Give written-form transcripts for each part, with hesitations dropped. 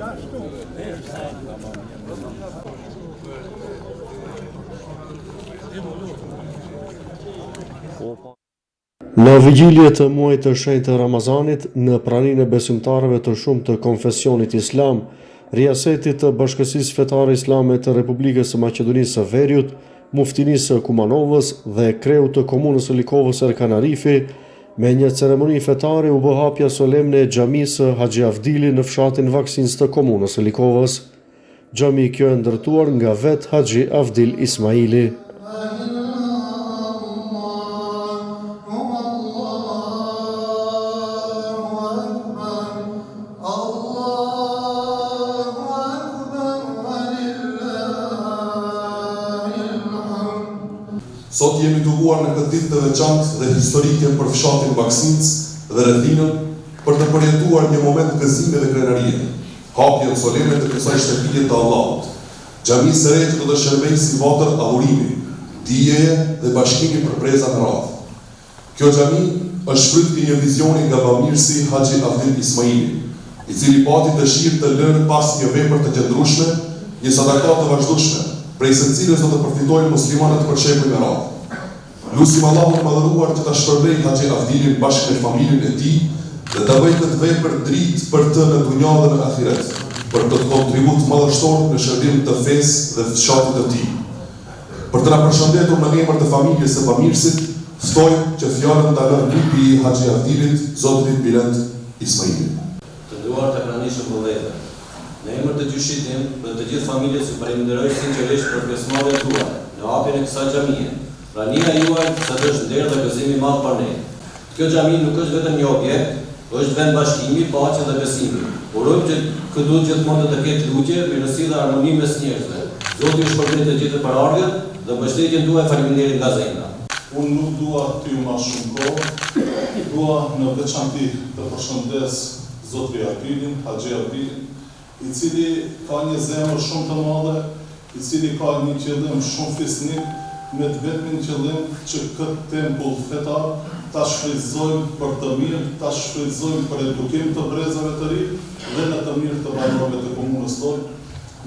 Në vigjilje të muajit të shenjtë të Ramazanit, në praninë e besimtarëve të shumë të konfesionit islam, riaseti të Bashkësisë Fetare Islame të Republikës së Maqedonisë së Veriut, Muftinisë së Kumanovës dhe kreu të komunës së Likovës Erkan Arifi, me një ceremoni fetare u bë hapja solemne e xhamisë Haxhi Avdili në fshatin Vaksins të komunës së Likovës. Xhami kjo e ndërtuar nga vet Haxhi Avdil Ismaili. Sot jemi dukuar në këtë ditë të veçantë dhe historike për fshatin Vaksins dhe rrethinën për të përjetuar një moment gëzimi dhe krenarie, hapjen soleme të kësaj shtëpie të Allahut. Xhamia e re do të shërbejë si vatër adhurimi, dijeje dhe bashkimi për breza në radhë. Kjo xhami është fryt i një vizioni nga bamirësi Haxhi Avdil Ismaili, i cili pati dëshirë të lërë pas një vepër të qëndrueshme, një sadaka të vazhdueshme, prej së cilës do të përfitojnë muslimanët për shekuj me radhë. Lutim Allahun të madhëruar që ta shpërbejë Haxhi Avdilin bashkë me familjen e tij dhe ta bëjë këtë vepër dritë për të në dunjë dhe në ahiret, për të kontribut madhështor në shërbim të fesë dhe fshatit të tij. Për të na përshëndetur në emër të familjes së bamirësit, ftoj që fjalën ta lë bibi i Haxhi Avdilit, zotri Bilend Ismaili. Të nderuar të pranishëm vëllezër, në emër të gjyshit tim dhe të gjithë familjes ju falenderoj sinqerisht për pjesëmarrjen tuaj në hapjen e kësaj xhamie. Prania juaj sa të është nder dhe gëzimi i madh për ne. Kjo xhami nuk është vetëm një objekt, është vend bashkimi, paqe dhe besimi. Urojmë që këtu gjithmonë të ketë lutje, mirësi dhe harmoni mes njerëzve. Zoti ju shpërblet të gjithë paraardhjen dhe mbështetjen tuaj faleminderit nga zemra. Unë nuk dua ty më shumë kohë, dua në veçanti të përshëndes zotri Avdilin, Haxhi Avdilin, i cili ka një zemër shumë të madhe, i cili ka një qëllim shumë fisnik, me të vetmin qëllim që këtë tempull fetar ta shfrytëzojmë për të mirë, ta shfrytëzojmë për edukim të brezave të ri dhe në të mirë të banorëve të komunës tonë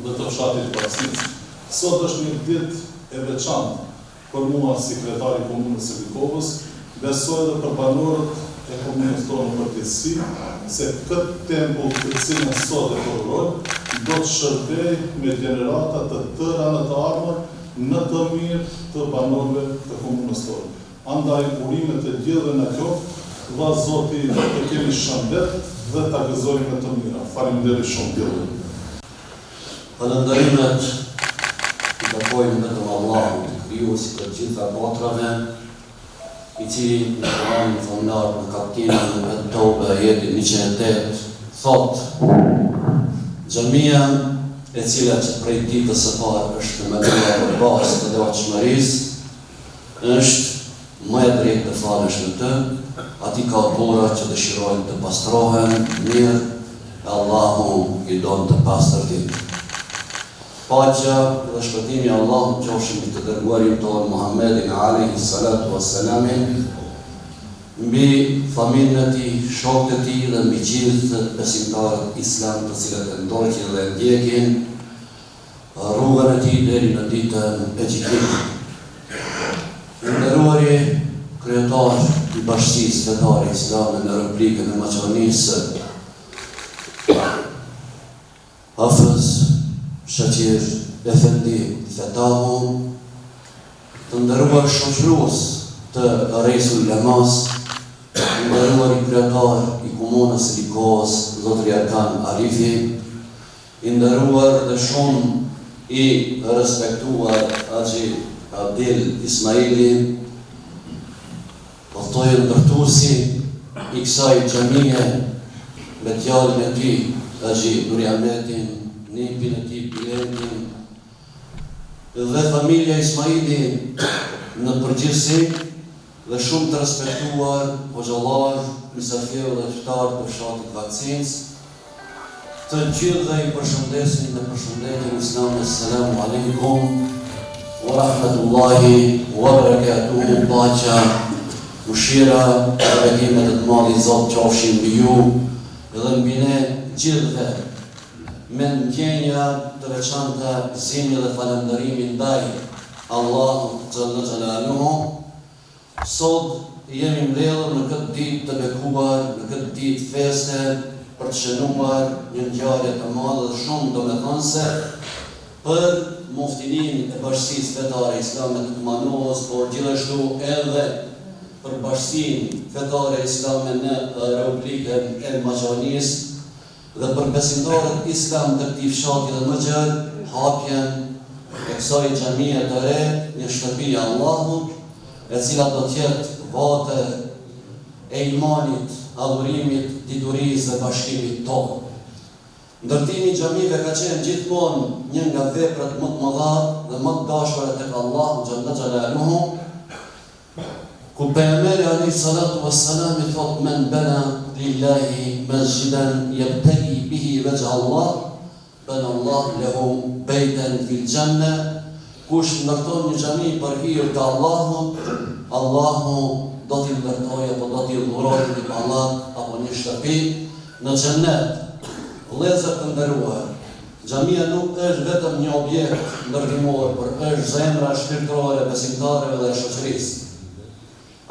dhe të fshatit Vaksins. Sot është një ditë e veçantë për mua si kretari i komunës së Likovës, besoj edhe për banorët e komunës tonë në përgjithësi, se këtë tempull të cilën sot e përrojmë do të shërbej me gjenerata të tëra në të ardhmen në të mirë të banorëve të komunës tonë. Andaj urimet e gjithë në kjo, dha Zoti të kemi shëndet dhe ta gëzojmë me të mira. Faleminderit shumë gjithë. Falënderimet i takojnë vetëm Allahut, krijuesit të gjitha botrave, i cili në Kur'anin famlar në kapitullin e Tobe ajetin 108 thot: xhamia e cila që prej ditës së parë është medulla e bazë të devotshmërisë, është më e drejtë të falesh në të, ati ka dora që dëshirojnë të pastrohen mirë, e Allahu i don të pastërtit. Paqja dhe shpëtimi Allahut qofshin mbi të dërguarin tonë Muhammedin alayhi salatu wassalam, mbi familjen e tij, shokët e tij dhe mbi gjithë besimtarët islam të cilët e ndoqin dhe ndjekin rrugën e tij deri në ditën e gjykimit. Nderuari kryetar i Bashkisë Fetare Islame në Republikën e Maqedonisë, Hafez Shaqir Efendi Fetahu, të nderuar shoqërues të Reisul Lamas, të nderuar i kryetar i komunës së Likovës, zotri Erkan Arifi, i nderuar dhe shumë i respektuar Haxhi Avdil Ismaili, udhëtojë ndërtuesi i kësaj xhamie, me djalin e tij Haxhi Nuriametin, nipin e tij Bilendin, dhe familja Ismaili në përgjithësi, dhe shumë të respektuar hoxhallar, mysafirë dhe qytetarë të fshatit Vaksins, të gjithë dhe i përshëndesin me përshëndetjen islame. Assalamu alaikum wa rahmatullahi wa barakatuhu. Paqja, mëshira dhe bekimet e të madhit Zot qofshin mbi ju dhe mbi ne gjithëve, me ndjenja të veçanta gëzimi dhe falënderimi ndaj Allahut xhalla xhalaluhu. Sot jemi mbledhur në këtë ditë të bekuar, në këtë ditë feste, për të shënuar një ngjarje të madhe dhe shumë domethënëse për muftinin e Bashkisë Fetare Islame të Kumanovës, por gjithashtu edhe për Bashkinë Fetare Islame në Republikën e Maqedonisë dhe për besimtarët islam të këtij fshati dhe më gjerë, hapjen e kësaj xhamie të re, një shtëpi e Allahut, e cila do të jetë vate e imanit, adhurimit, diturisë dhe bashkimit tonë. Ndërtimi i xhamive ka qenë gjithmonë një nga veprat më të mëdha dhe më të dashura tek Allahu xhalla xhalaluhu, ku pejgamberi alayhi salatu wassalam i thotë men bana lillahi masjidan yabtaghi bihi wajha Allah bana Allah lahu baytan fil janna. Kush ndërton një xhami për hir të Allahut, Allahu do t'i ndërtojë apo do t'i dhurojë një pallat apo një shtëpi në xhennet. Vëllezër të nderuar, xhamia nuk është vetëm një objekt ndërtimor, por është zemra shpirtërore e besimtarëve dhe e shoqërisë.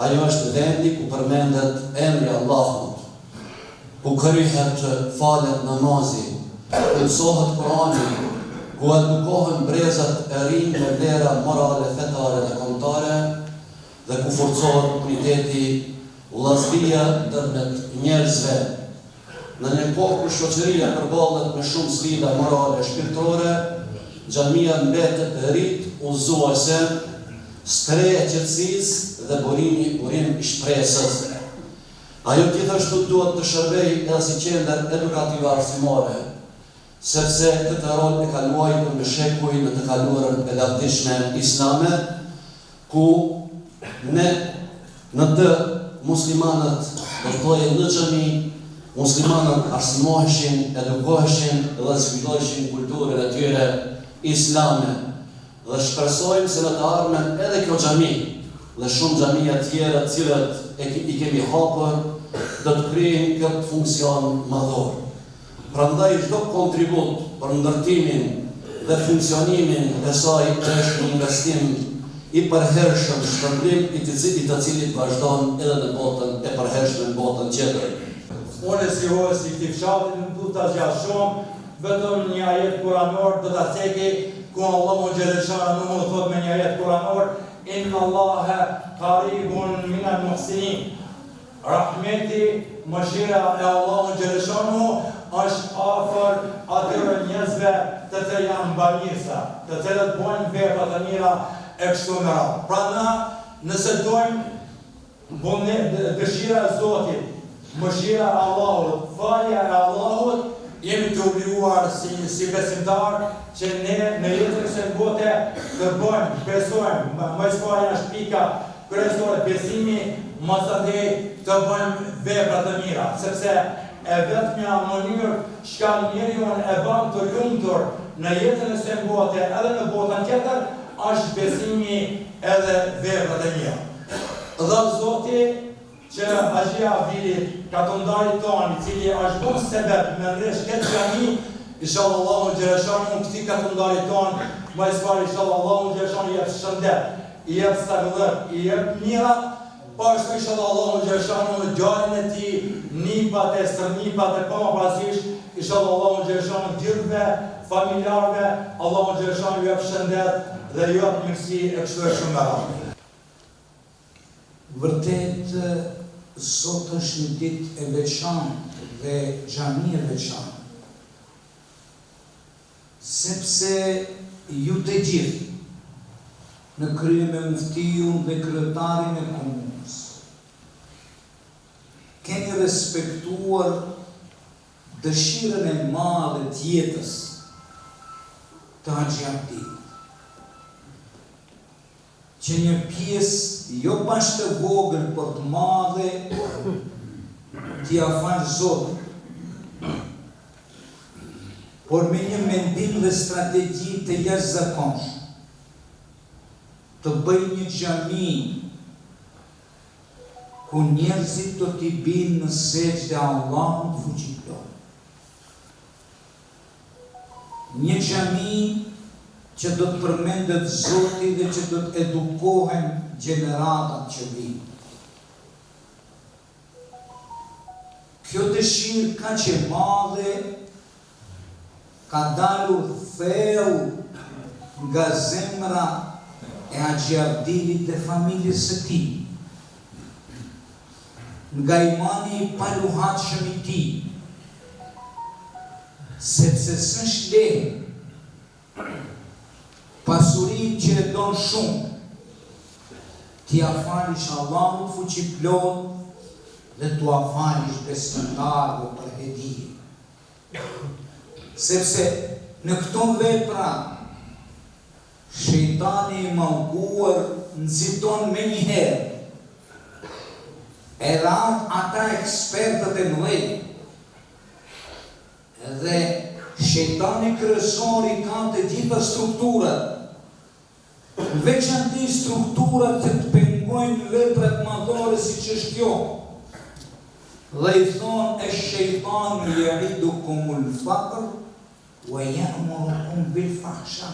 Ajo është vendi ku përmendet emri i Allahut, ku kryhet falet namazi, ku mësohet Kurani, ku edukohen brezat e rinj me vlera morale, fetare dhe kombëtare, dhe ku forcohet uniteti, vllazëria ndërmjet njerëzve. Në një kohë kur shoqëria përballet me shumë sfida morale e shpirtërore, xhamia mbetet rit udhëzuese, stre e qetësisë dhe burim i shpresës. Ajo gjithashtu duhet të shërbejë edhe si qendër edukative arsimore, sepse këtë rol e ka luajtur me shekuj në të kaluarën e lavdishme islame, ku ne në të muslimanët do të thojë në xhami, muslimanët arsimoheshin, edukoheshin dhe zhvilloheshin kulturën e tyre islame. Dhe shpresojmë se në të ardhmen edhe kjo xhami dhe shumë xhamia tjera të cilat i kemi hapur do të kryejnë këtë funksion madhor. Prandaj çdo kontribut për ndërtimin dhe funksionimin e saj është një investim i përhershëm, shpërblim i të cilit vazhdon edhe në botën e përhershme, në botën tjetër. Unë si hoqës i këtij fshati nuk du ta zgjat shumë, vetëm një ajet kuranor do ta ceki, ku Allahu xhalla xhalaluhu thot me një ajet kuranor, inna Allaha qaribun minal muhsinin. Rahmeti, mëshira e Allahu xhalla xhalaluhu është afër atyre njerëzve të cilët janë banisa, të cilët bojnë vepra të mira e kështu me radhë. Pra na, nëse dojmë dëshira e Zotit, mëshira e Allahut, falja e Allahut, jemi të obliguar si besimtar që ne në jetën e kësaj bote të bëjmë, besojmë, më së pari është pika kryesore besimi, masandej të bëjmë vepra të mira, sepse e vetmja mënyrë çka njeriu e bën të lumtur në jetën e kësaj bote edhe në botën tjetër është besimi edhe veprat e mira. Dhe Zoti që Haxhia Abilit, katundarit tonë, i cili është bërë sebeb me ndresh këtë xhami, inshallah Allahu xhalla xhalaluhu këtij katundarit tonë, më së pari inshallah Allahu xhalla xhalaluhu i jep shëndet, i jep stabilitet, i jep mira, pashtu inshallah Allahu xhalla xhalaluhu djalin e tij, nipat e stërnipat e pamaparasysh, inshallah Allahu xhalla xhalaluhu gjithëve familjarëve, Allahu xhalla xhalaluhu i jep shëndet dhe i jep mirësi e kështu e shumë me radhë. Vërtet, sot është një ditë e veçantë dhe xhami e veçantë, sepse ju të gjithë në krye me muftiun dhe kryetarin e komunës keni respektuar dëshirën e madhe të jetës të Haxhi Abdit, që një pjesë jo bashkë të vogël, por të madhe t'i afalë Zotit, por me një mendim dhe strategji të jashtëzakonshme, të bëj një xhami ku njerëzit do t'i binë në sejdë Allahut fuqiplor. një xhami që do të përmendet Zoti dhe që do të edukohen gjeneratat që vinë. Kjo dëshirë ka që madhe, ka dalur thellë nga zemra e Haxhi Avdilit dhe familjes së tij, nga imani i paluhatshëm i tij, sepse s'është lehe pasurinë që e don shumë t'i afalish Allahut fuqiplot dhe t'u afalish besimtarëve për hedhje. Sepse në këto vepra shejtani i mallkuar nxiton menjëherë e radh ata ekspertët e mëdhenj. Dhe shejtani kryesor i ka të gjitha strukturat, veçanti strukturat që të pengojnë veprat madhore siç është kjo. Dhe i thonë e shejtani ya'idukumul faqr wa ya'murukum bil fahsha.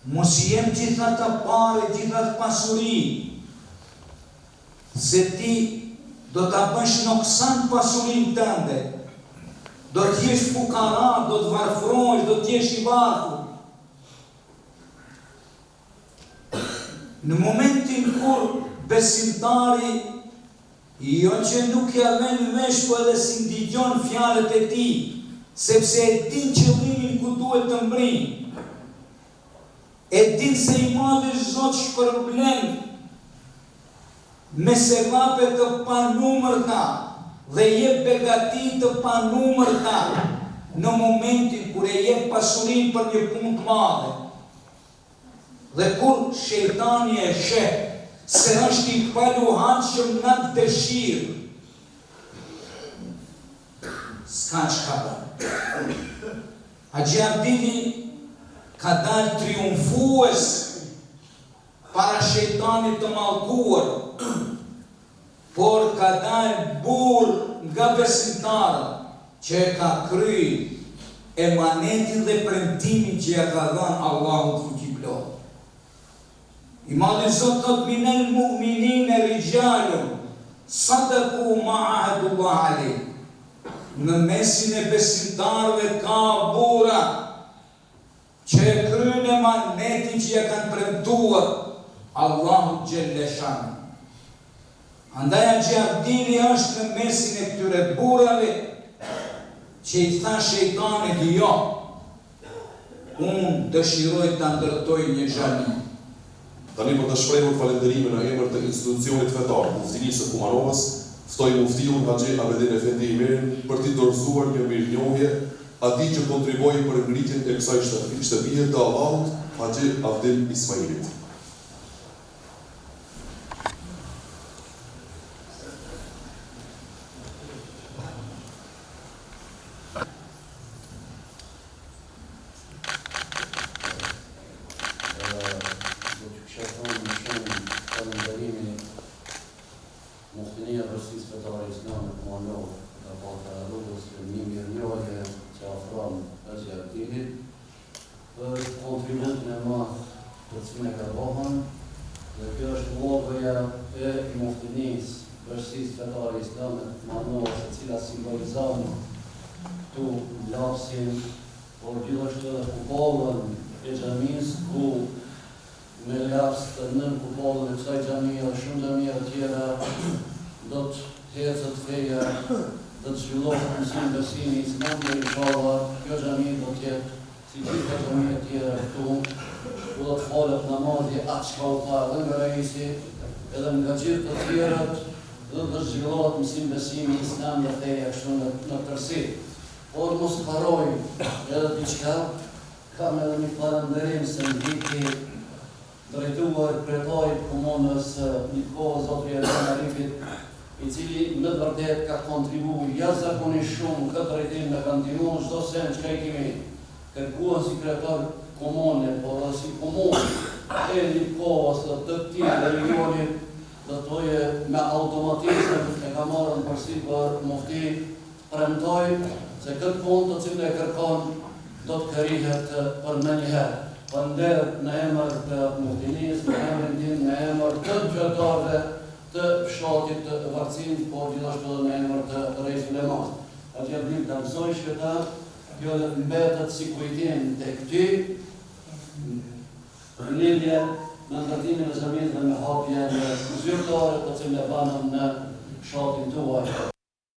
Mos jem gjitha të pare, gjitha të pasuri, se ti do të bësh noksan pasurin tënde, do t'jesh fukara, do të varfrohesh, do t'jesh i varfur. Në momentin kur besimtari, jo që nuk ja vën vesh, po edhe si ndigjon fjalët e tij, sepse e din qëllimin ku duhet të mbrin, e din se i madhi Zot shpërblen me sevape të panumërta dhe jep begati të panumërta në momentin kur e jep pasurinë për një punë të madhe. Dhe kur shejtani e sheh se është i paluhatshëm në atë dëshirë, s'ka çka bën. Haxhi Avdili ka dalë triumfues para shejtanit të mallkuar, por ka dalë burr nga besimtarët që e ka kryer emanetin dhe premtimin që ja ka dhënë Allahu fuqiplot. I madhi Zot thot minel mu'minine rijalun sadaku ma ahadullah alejh. Në mesin e besimtarëve ka burra që e kryen emanetin që ja kanë premtuar Allahu xhelle shanu. Andaj Haxhi Avdili është në mesin e këtyre burrave që i tha shejtanit jo, unë dëshiroj të ndërtoj një xhami. Tani për të shprehur falënderimin në emër të institucionit fetar, Muftinisë së Kumanovës, ftoj muftiun Haxhi Abedin Efendi Imerin për t'i dorëzuar një mirënjohje atij që kontriboi për ngritjen e kësaj shtëpie të Allahut, Haxhi Avdil Ismailit. Muftinia Vërësisë Fetare Islame Kumanovë ka pasur rrugës për një mirënjohje që ofron Haxhi Avdilit për kontributin e madh të cilin e ka bëhën, dhe kjo është llogaja e Muftinisë Vërësisë Fetare Islame Kumanovës, e cila simbolizon këtu lapsin, por gjithashtu edhe kupollën e xhamisë ku me laps të nën kupollën e kësaj xhamie dhe shumë xhamia të tjera do të hecet feja, do të zhvillohet mësimi besimi islam dhe inshallah kjo xhami do të jetë si gjitha xhamia të tjera këtu, ku do të falet namazi atë çka u tha edhe nga raisi, edhe nga gjithë të tjerat, dhe do të zhvillohet mësimi besimi islam dhe feja kështu në tërësi. Por mos harroj edhe diçka, kam edhe një falënderim se në viti drejtuar kretajt komunës Niko Zotri Elhan Arifit, i cili me të vërtet ka kontribuar jashtëzakonisht shumë këtë drejtim me kantinuar çdo sen që i kemi kërkuar si kretar komune, por edhe si komunë e Nikovës dhe të këtij regionit, do thoje me automatizëm e ka marrë në përsi për mufti, premtoj se këtë punë të cilën e kërkon do të kërihet për në njëherë. Për në emër të Muftinis, në emër tim, në emër të gjëtarëve të fshatit të vakcinë, por gjithashtu në emër të Rej Suleman. Atje blim të mësoj shkëta, kjo dhe mbetet si kujtim të këty, në lidhje në ndërtimin e zëmizë dhe me hapje në zyrtare të cilë e banëm në fshatin tuaj.